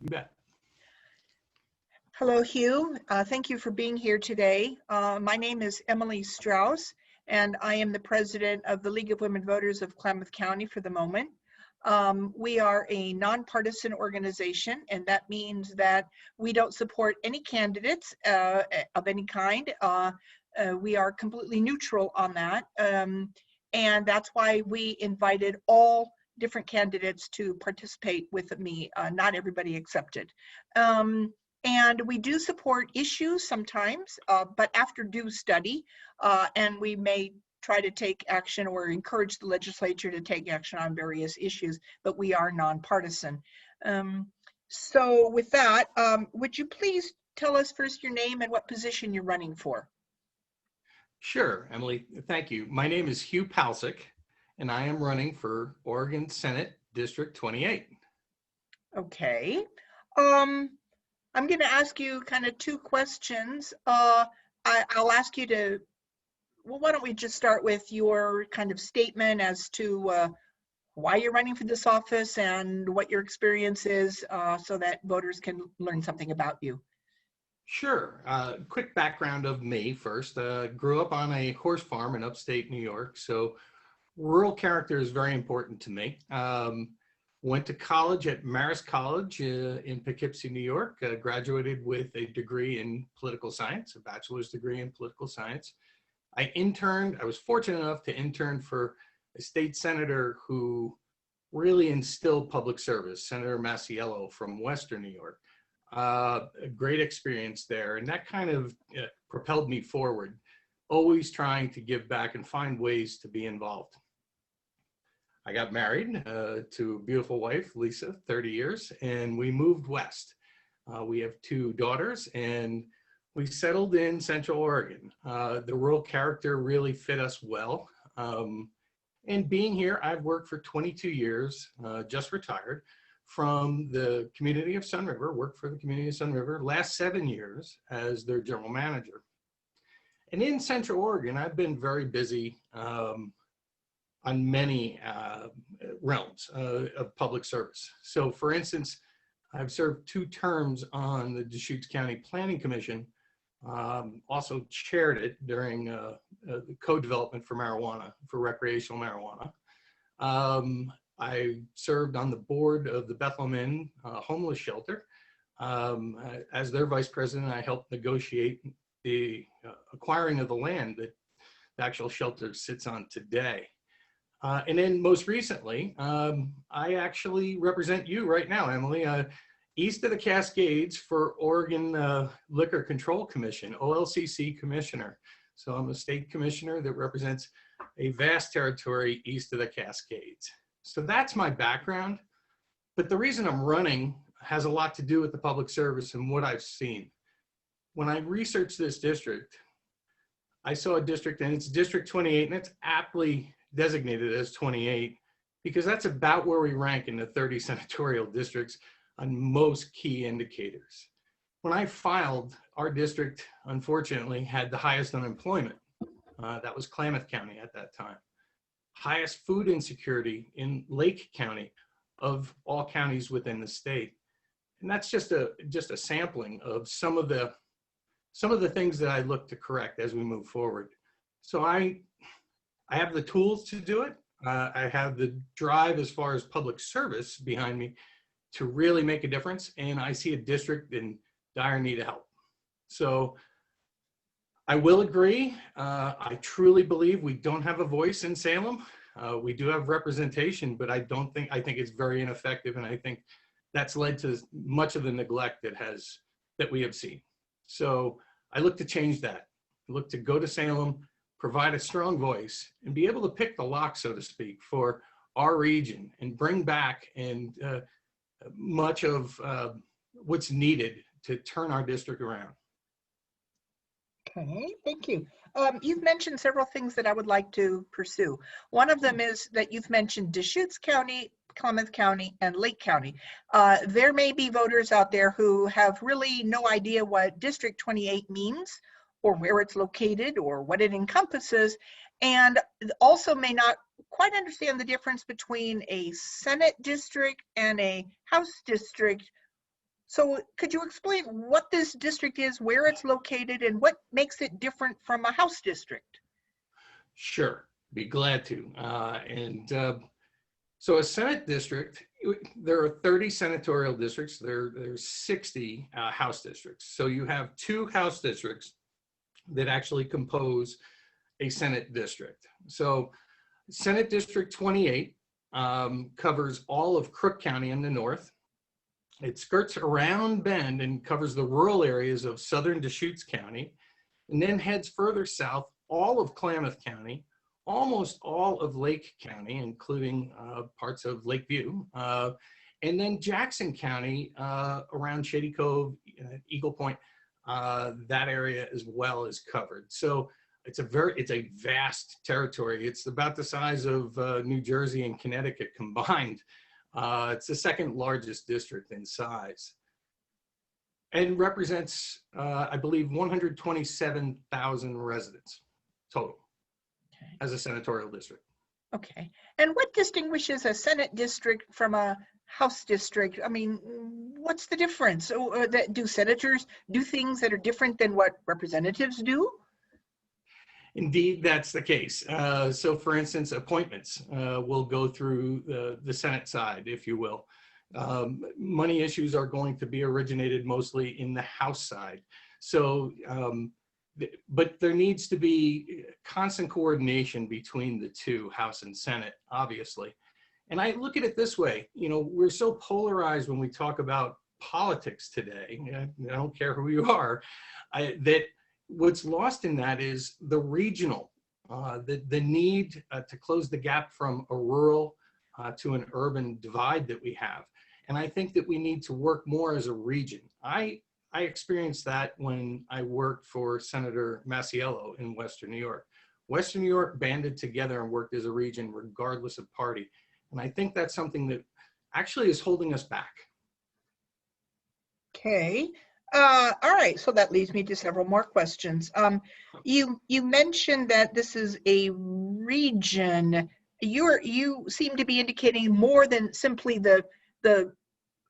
You bet. Hello, Hugh. Thank you for being here today. My name is Emily Strauss, and I am the president of the League of Women Voters of Klamath County for the moment. We are a nonpartisan organization, and that means that we don't support any candidates of any kind. We are completely neutral on that, and that's why we invited all different candidates to participate with me. Not everybody accepted. And we do support issues sometimes, but after due study, and we may try to take action or encourage the legislature to take action on various issues, but we are nonpartisan. So with that, would you please tell us first your name and what position you're running for? Sure, Emily, thank you. My name is Hugh Palcic, and I am running for Oregon Senate District 28. Okay. I'm going to ask you kind of two questions. I'll ask you to, well, why don't we just start with your kind of statement as to why you're running for this office and what your experience is, so that voters can learn something about you. Sure. Quick background of me first. Grew up on a horse farm in upstate New York, so rural character is very important to me. Went to college at Marist College in Poughkeepsie, New York. Graduated with a degree in political science, a bachelor's degree in political science. I was fortunate enough to intern for a state senator who really instilled public service, Senator Masiello from Western New York. A great experience there, and that kind of propelled me forward, always trying to give back and find ways to be involved. I got married to a beautiful wife, Lisa, 30 years, and we moved west. We have two daughters, and we settled in Central Oregon. The rural character really fit us well. And being here, I've worked for 22 years, just retired, from the community of Sun River, worked for the community of Sun River, last 7 years as their general manager. And in Central Oregon, I've been very busy on many realms of public service. So for instance, I've served 2 terms on the Deschutes County Planning Commission, also chaired it during the co-development for marijuana, for recreational marijuana. I served on the board of the Bethlehem Inn homeless shelter. As their vice president, I helped negotiate the acquiring of the land that the actual shelter sits on today. And then most recently, I actually represent you right now, Emily, east of the Cascades for Oregon Liquor Control Commission, OLCC commissioner. So I'm a state commissioner that represents a vast territory east of the Cascades. So that's my background, but the reason I'm running has a lot to do with the public service and what I've seen. When I researched this district, I saw a district, and it's District 28, and it's aptly designated as 28 because that's about where we rank in the 30 senatorial districts on most key indicators. When I filed, our district, unfortunately, had the highest unemployment. That was Klamath County at that time. Highest food insecurity in Lake County of all counties within the state. And that's just a sampling of some of the things that I look to correct as we move forward. So I have the tools to do it. I have the drive as far as public service behind me to really make a difference. And I see a district in dire need of help. So I will agree. I truly believe we don't have a voice in Salem. We do have representation, but I think it's very ineffective. And I think that's led to much of the neglect that we have seen. So I look to change that. I look to go to Salem, provide a strong voice, and be able to pick the lock, so to speak, for our region and bring back much of what's needed to turn our district around. Okay, thank you. You've mentioned several things that I would like to pursue. One of them is that you've mentioned Deschutes County, Klamath County, and Lake County. There may be voters out there who have really no idea what District 28 means, or where it's located, or what it encompasses, and also may not quite understand the difference between a Senate district and a House district, So could you explain what this district is, where it's located, and what makes it different from a House district? Sure, be glad to. So a Senate district, there are 30 senatorial districts. There's 60 House districts. So you have 2 House districts that actually compose a Senate district. So Senate District 28 covers all of Crook County in the north. It skirts around Bend and covers the rural areas of southern Deschutes County, and then heads further south, all of Klamath County, almost all of Lake County, including parts of Lakeview, and then Jackson County around Shady Cove, Eagle Point, that area as well is covered. So it's a vast territory. It's about the size of New Jersey and Connecticut combined. It's the second largest district in size, and represents, I believe, 127,000 residents total as a senatorial district. Okay. And what distinguishes a Senate district from a House district? I mean, what's the difference? Do senators do things that are different than what representatives do? Indeed, that's the case. So for instance, appointments will go through the Senate side, if you will. Money issues are going to be originated mostly in the House side. So, but there needs to be constant coordination between the two, House and Senate, obviously. And I look at it this way, you know, we're so polarized when we talk about politics today. I don't care who you are, that what's lost in that is the regional, the need to close the gap from a rural to an urban divide that we have. And I think that we need to work more as a region. I experienced that when I worked for Senator Masiello in Western New York. Western New York banded together and worked as a region regardless of party. And I think that's something that actually is holding us back. Okay. All right. So that leads me to several more questions. You mentioned that this is a region. You seem to be indicating more than simply the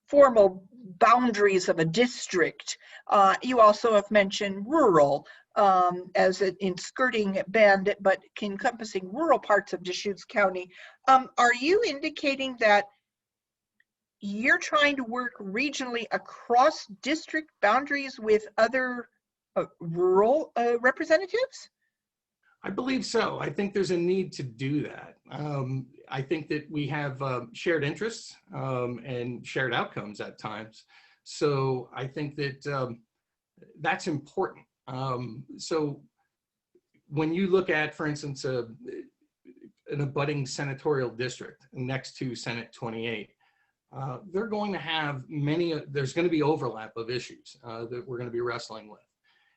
formal boundaries of a district. You also have mentioned rural as in skirting Bend, but encompassing rural parts of Deschutes County. Are you indicating that you're trying to work regionally across district boundaries with other rural representatives? I believe so. I think there's a need to do that. I think that we have shared interests and shared outcomes at times. So I think that that's important. So when you look at, for instance, an abutting senatorial district next to Senate 28, they're going to have there's going to be overlap of issues that we're going to be wrestling with.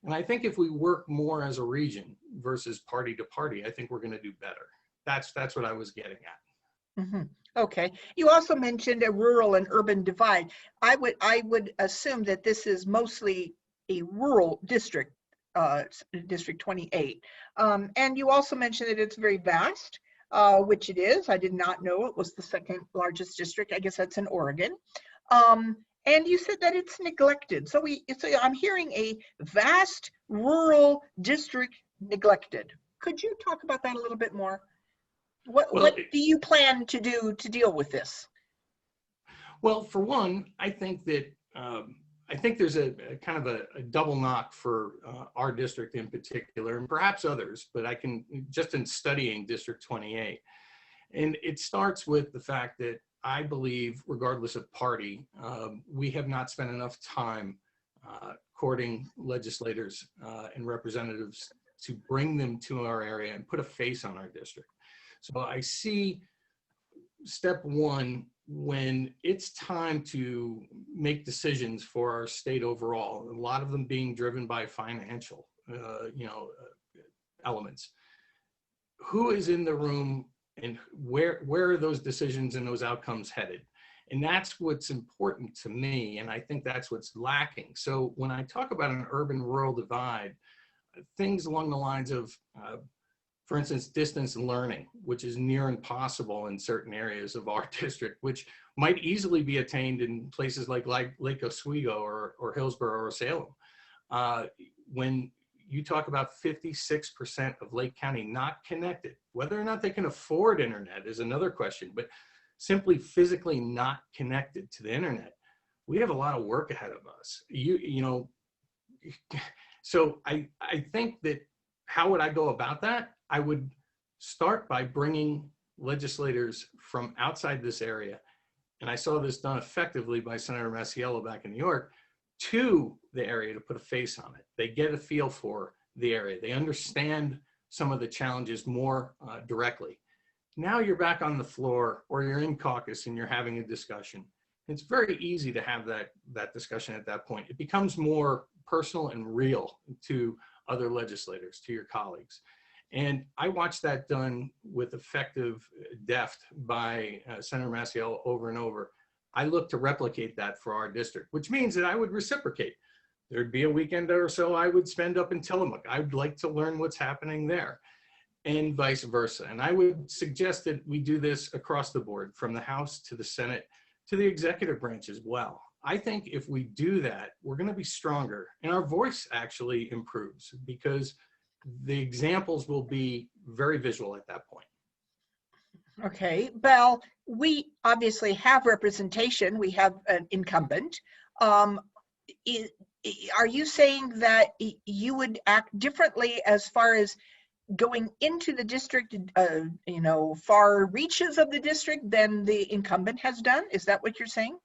And I think if we work more as a region versus party to party, I think we're going to do better. That's what I was getting at. Mm-hmm. Okay. You also mentioned a rural and urban divide. I would assume that this is mostly a rural district, District 28. And you also mentioned that it's very vast, which it is. I did not know it was the second largest district. I guess that's in Oregon. And you said that it's neglected. So I'm hearing a vast rural district neglected. Could you talk about that a little bit more? What do you plan to do to deal with this? Well, for one, I think that there's a kind of a double knock for our district in particular, and perhaps others, but I can, just in studying District 28. And it starts with the fact that I believe, regardless of party, we have not spent enough time courting legislators and representatives to bring them to our area and put a face on our district. So I see step one, when it's time to make decisions for our state overall, a lot of them being driven by financial elements. Who is in the room and where are those decisions and those outcomes headed? And that's what's important to me, and I think that's what's lacking. So when I talk about an urban-rural divide, things along the lines of For instance, distance learning, which is near impossible in certain areas of our district, which might easily be attained in places like Lake Oswego or Hillsborough or Salem. When you talk about 56% of Lake County not connected, whether or not they can afford internet is another question, but simply physically not connected to the internet, we have a lot of work ahead of us. So I think that how would I go about that? I would start by bringing legislators from outside this area, and I saw this done effectively by Senator Masiello back in New York, to the area to put a face on it. They get a feel for the area. They understand some of the challenges more directly. Now you're back on the floor, or you're in caucus and you're having a discussion. It's very easy to have that discussion at that point. It becomes more personal and real to other legislators, to your colleagues. And I watched that done with effective deft by Senator Masiello over and over. I look to replicate that for our district, which means that I would reciprocate. There'd be a weekend or so I would spend up in Tillamook. I'd like to learn what's happening there, and vice versa. And I would suggest that we do this across the board, from the House to the Senate to the executive branch as well. I think if we do that, we're going to be stronger, and our voice actually improves because the examples will be very visual at that point. Okay, well, we obviously have representation. We have an incumbent. Are you saying that you would act differently as far as going into the district, far reaches of the district than the incumbent has done? Is that what you're saying?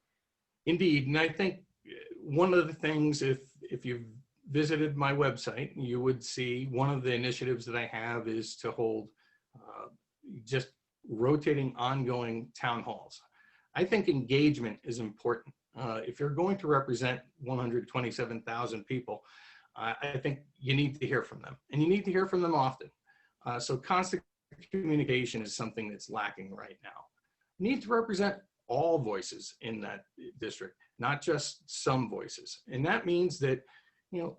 Indeed, and I think one of the things, if you've visited my website, you would see one of the initiatives that I have is to hold just rotating ongoing town halls. I think engagement is important. If you're going to represent 127,000 people, I think you need to hear from them, and you need to hear from them often. So constant communication is something that's lacking right now. You need to represent all voices in that district, not just some voices. And that means that,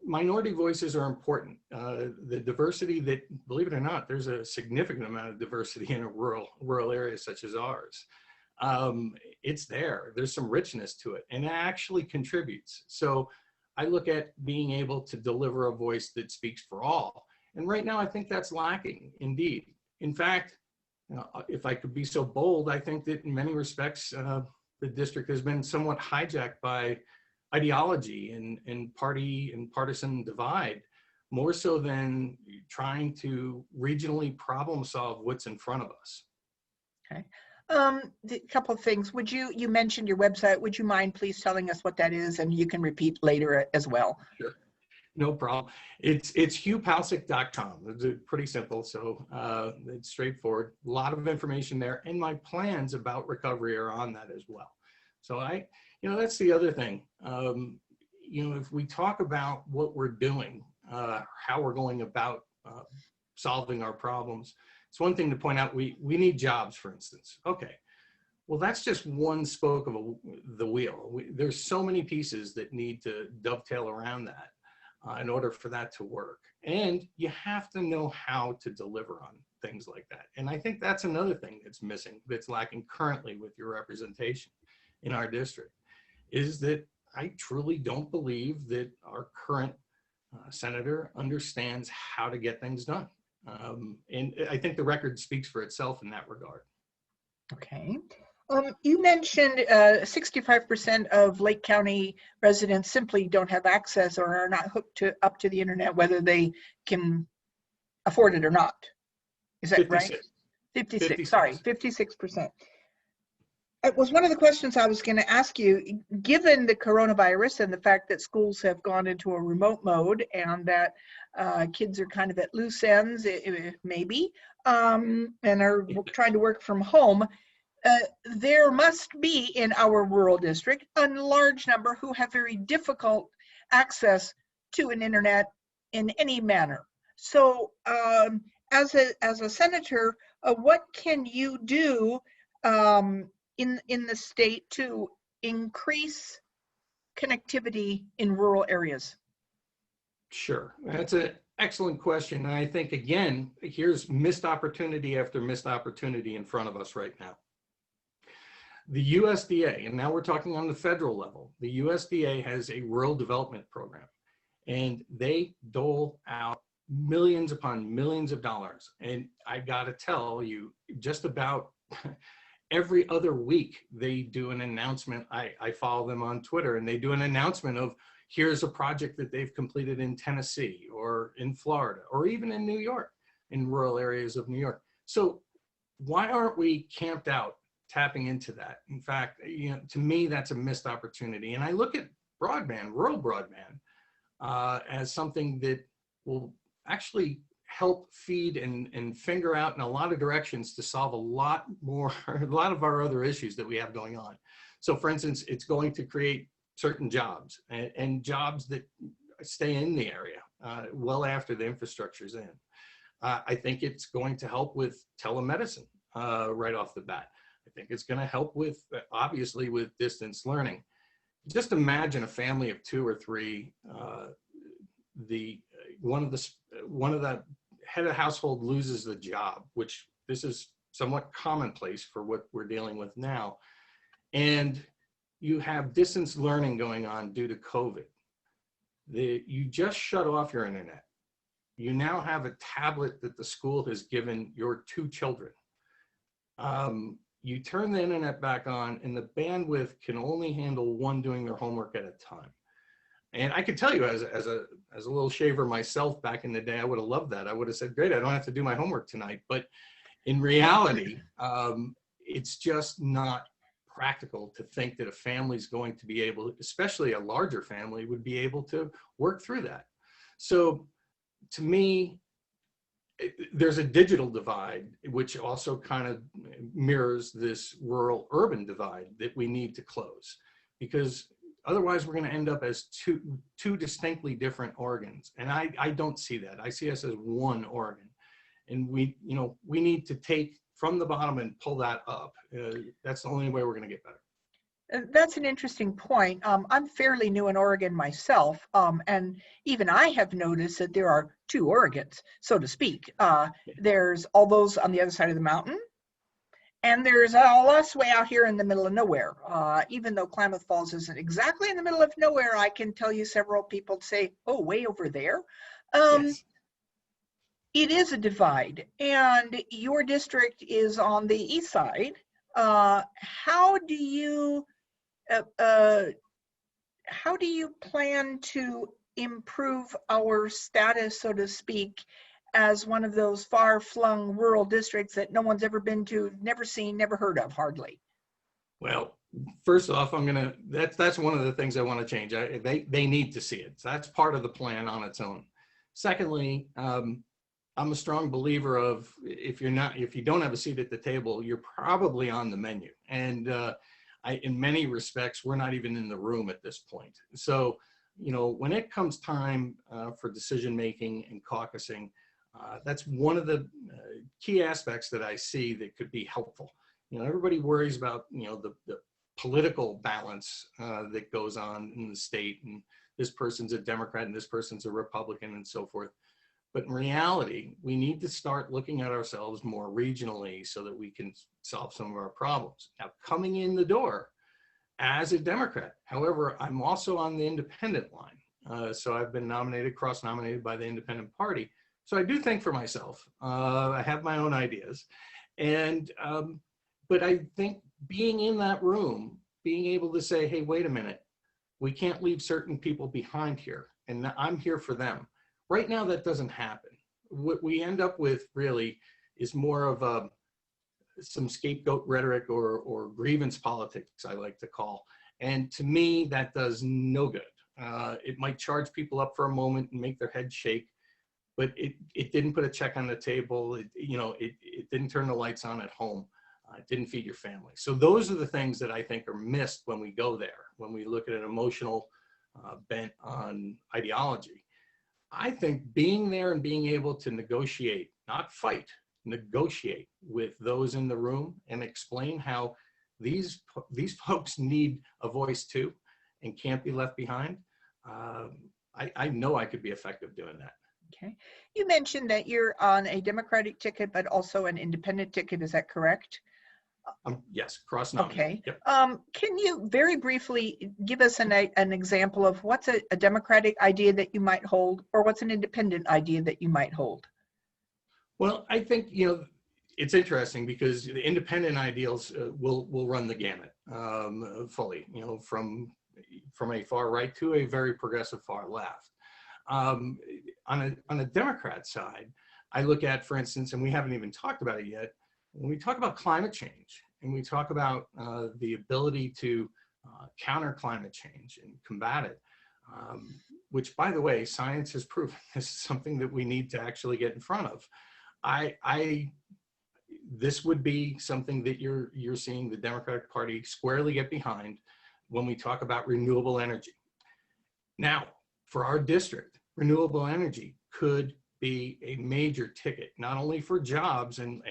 minority voices are important. The diversity that, believe it or not, there's a significant amount of diversity in a rural area such as ours. It's there. There's some richness to it, and it actually contributes. So I look at being able to deliver a voice that speaks for all. And right now, I think that's lacking, indeed. In fact, if I could be so bold, I think that in many respects, the district has been somewhat hijacked by ideology and party and partisan divide, more so than trying to regionally problem solve what's in front of us. Okay. A couple of things. You mentioned your website. Would you mind please telling us what that is? And you can repeat later as well. Sure. No problem. It's hughpalcic.com. It's pretty simple. So it's straightforward. A lot of information there. And my plans about recovery are on that as well. So that's the other thing. If we talk about what we're doing, how we're going about solving our problems, it's one thing to point out we need jobs, for instance. Okay, well, that's just one spoke of the wheel. There's so many pieces that need to dovetail around that in order for that to work. And you have to know how to deliver on things like that. And I think that's another thing that's missing, that's lacking currently with your representation in our district, is that I truly don't believe that our current senator understands how to get things done. And I think the record speaks for itself in that regard. Okay. You mentioned 65% of Lake County residents simply don't have access or are not hooked up to the internet, whether they can afford it or not. Is that 56. right? 56, sorry, 56%. It was one of the questions I was going to ask you, given the coronavirus and the fact that schools have gone into a remote mode and that kids are kind of at loose ends, maybe, and are trying to work from home, there must be in our rural district a large number who have very difficult access to an internet in any manner. So as a senator, what can you do in the state to increase connectivity in rural areas? Sure, Excellent question. And I think, again, here's missed opportunity after missed opportunity in front of us right now. The USDA, and now we're talking on the federal level, the USDA has a rural development program, and they dole out millions upon millions of dollars. And I got to tell you, just about every other week, they do an announcement. I follow them on Twitter, and they do an announcement of, here's a project that they've completed in Tennessee or in Florida or even in New York, in rural areas of New York. So why aren't we camped out tapping into that? In fact, you know, to me, that's a missed opportunity. And I look at broadband, rural broadband, as something that will actually help feed and finger out in a lot of directions to solve a lot of our other issues that we have going on. So for instance, it's going to create certain jobs and jobs that stay in the area well after the infrastructure is in. I think it's going to help with telemedicine right off the bat. I think it's going to help with, obviously, with distance learning. Just imagine a family of 2 or 3. One of the head of household loses the job, which this is somewhat commonplace for what we're dealing with now, and you have distance learning going on due to COVID. You just shut off your internet. You now have a tablet that the school has given your 2 children. You turn the internet back on, and the bandwidth can only handle 1 doing their homework at a time. And I could tell you, as a little shaver myself back in the day, I would have loved that. I would have said, great, I don't have to do my homework tonight. But in reality, it's just not practical to think that a family's going to be able, especially a larger family, would be able to work through that. So to me, there's a digital divide, which also kind of mirrors this rural urban divide that we need to close, because otherwise we're going to end up as two distinctly different organs. And I don't see that. I see us as one organ, and we need to take from the bottom and pull that up. That's the only way we're going to get better. That's an interesting point. I'm fairly new in Oregon myself, and even I have noticed that there are 2 Oregons, so to speak. There's all those on the other side of the mountain, and there's all us way out here in the middle of nowhere. Even though Klamath Falls isn't exactly in the middle of nowhere, I can tell you several people say, oh, way over there. Yes. It is a divide, and your district is on the east side. How do you plan to improve our status, so to speak, as one of those far-flung rural districts that no one's ever been to, never seen, never heard of, hardly? Well, first off, that's one of the things I want to change. They need to see it. So that's part of the plan on its own. Secondly, I'm a strong believer of, if you don't have a seat at the table, you're probably on the menu. And in many respects, we're not even in the room at this point. So, when it comes time for decision-making and caucusing, that's one of the key aspects that I see that could be helpful. Everybody worries about, the political balance that goes on in the state, and this person's a Democrat and this person's a Republican and so forth. But in reality, we need to start looking at ourselves more regionally so that we can solve some of our problems. Now, coming in the door as a Democrat, however, I'm also on the independent line. So I've been cross-nominated by the independent party. So I do think for myself. I have my own ideas. But I think being in that room, being able to say, hey, wait a minute, we can't leave certain people behind here, and I'm here for them. Right now, that doesn't happen. What we end up with really is more of some scapegoat rhetoric or grievance politics, I like to call. And to me, that does no good. It might charge people up for a moment and make their head shake, but it didn't put a check on the table. It didn't turn the lights on at home. It didn't feed your family. So those are the things that I think are missed when we go there, when we look at an emotional bent on ideology. I think being there and being able to negotiate, not fight, negotiate with those in the room and explain how these folks need a voice too and can't be left behind. I know I could be effective doing that. Okay. You mentioned that you're on a Democratic ticket, but also an independent ticket. Is that correct? Yes, cross-nominated. Okay. Yep. Can you very briefly give us an example of what's a Democratic idea that you might hold, or what's an independent idea that you might hold? Well, I think, it's interesting because the independent ideals will run the gamut fully, from a far right to a very progressive far left. On a Democrat side, I look at, for instance, and we haven't even talked about it yet, when we talk about climate change and we talk about the ability to counter climate change and combat it, which, by the way, science has proven this is something that we need to actually get in front of. This would be something that you're seeing the Democratic Party squarely get behind when we talk about renewable energy. Now, for our district, renewable energy could be a major ticket, not only for jobs and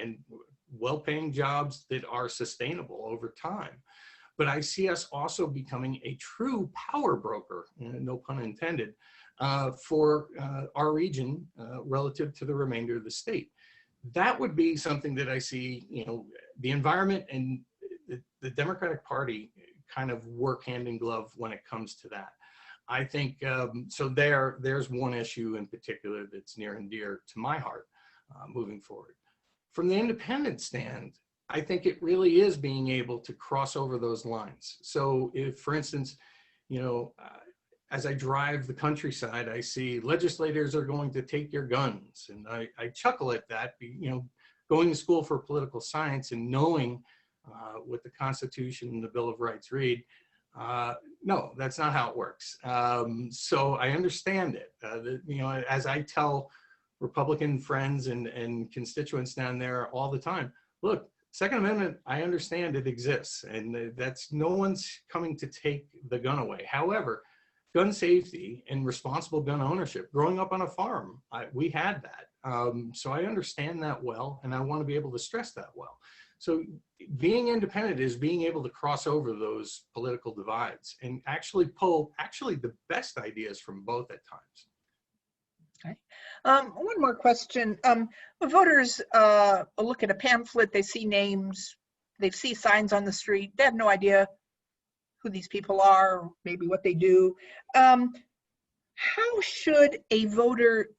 well-paying jobs that are sustainable over time, but I see us also becoming a true power broker, no pun intended, for our region relative to the remainder of the state. That would be something that I see, the environment and the Democratic Party kind of work hand in glove when it comes to that. I think, so there's one issue in particular that's near and dear to my heart moving forward. From the independent stand, I think it really is being able to cross over those lines. So if, for instance, as I drive the countryside, I see legislators are going to take your guns. And I chuckle at that, going to school for political science and knowing what the Constitution and the Bill of Rights read. No, that's not how it works. So I understand it. As I tell Republican friends and constituents down there all the time, look, Second Amendment, I understand it exists, and that's no one's coming to take the gun away. However, gun safety and responsible gun ownership, growing up on a farm, we had that. So I understand that well, and I want to be able to stress that well. So being independent is being able to cross over those political divides and actually pull the best ideas from both at times. Okay. One more question. Voters look at a pamphlet, they see names, they see signs on the street, they have no idea who these people are, maybe what they do. How should a voter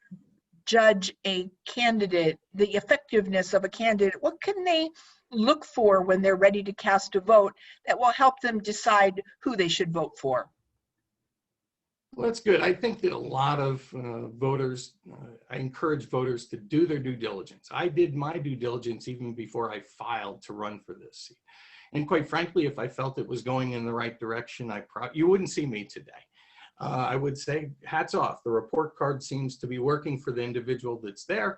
judge a candidate, the effectiveness of a candidate? What can they look for when they're ready to cast a vote that will help them decide who they should vote for? Well, that's good. I think that a lot of voters, I encourage voters to do their due diligence. I did my due diligence even before I filed to run for this seat. And quite frankly, if I felt it was going in the right direction, you wouldn't see me today. I would say hats off. The report card seems to be working for the individual that's there.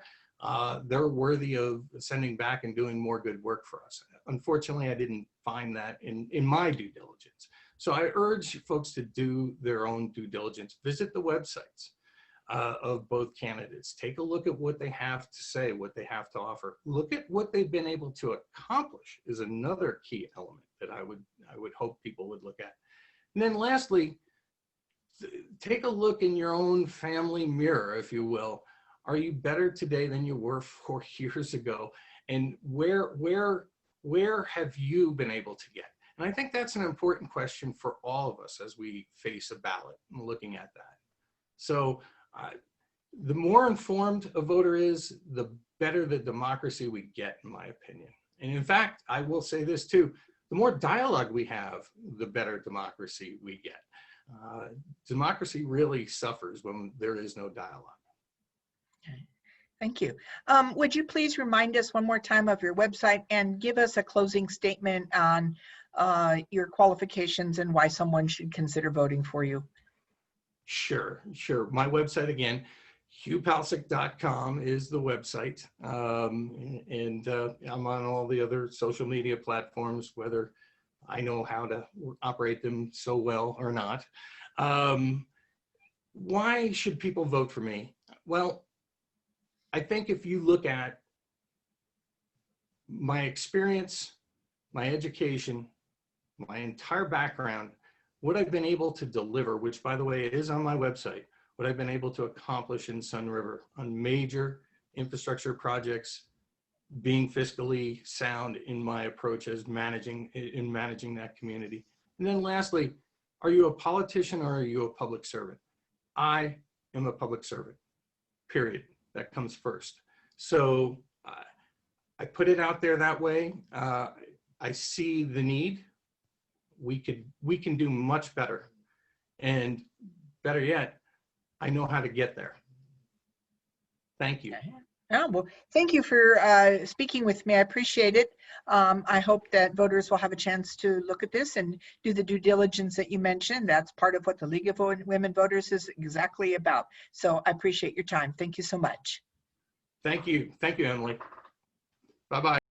They're worthy of sending back and doing more good work for us. Unfortunately, I didn't find that in my due diligence. So I urge folks to do their own due diligence. Visit the websites of both candidates. Take a look at what they have to say, what they have to offer. Look at what they've been able to accomplish is another key element that I would hope people would look at. And then lastly, take a look in your own family mirror, if you will. Are you better today than you were 4 years ago? And where have you been able to get? And I think that's an important question for all of us as we face a ballot and looking at that. So the more informed a voter is, the better the democracy we get, in my opinion. And in fact, I will say this too, the more dialogue we have, the better democracy we get. Democracy really suffers when there is no dialogue. Okay. Thank you. Would you please remind us one more time of your website and give us a closing statement on your qualifications and why someone should consider voting for you? Sure. My website again, HughPalcic.com is the website. And I'm on all the other social media platforms, whether I know how to operate them so well or not. Why should people vote for me? Well, I think if you look at my experience, my education, my entire background, what I've been able to deliver, which by the way, is on my website, what I've been able to accomplish in Sun River on major infrastructure projects, being fiscally sound in my approach as managing that community. And then lastly, are you a politician or are you a public servant? I am a public servant, period. That comes first. So I put it out there that way. I see the need. We can do much better. And better yet, I know how to get there. Thank you. Oh, well, thank you for speaking with me. I appreciate it. I hope that voters will have a chance to look at this and do the due diligence that you mentioned. That's part of what the League of Women Voters is exactly about. So I appreciate your time. Thank you so much. Thank you. Thank you, Emily. Bye-bye.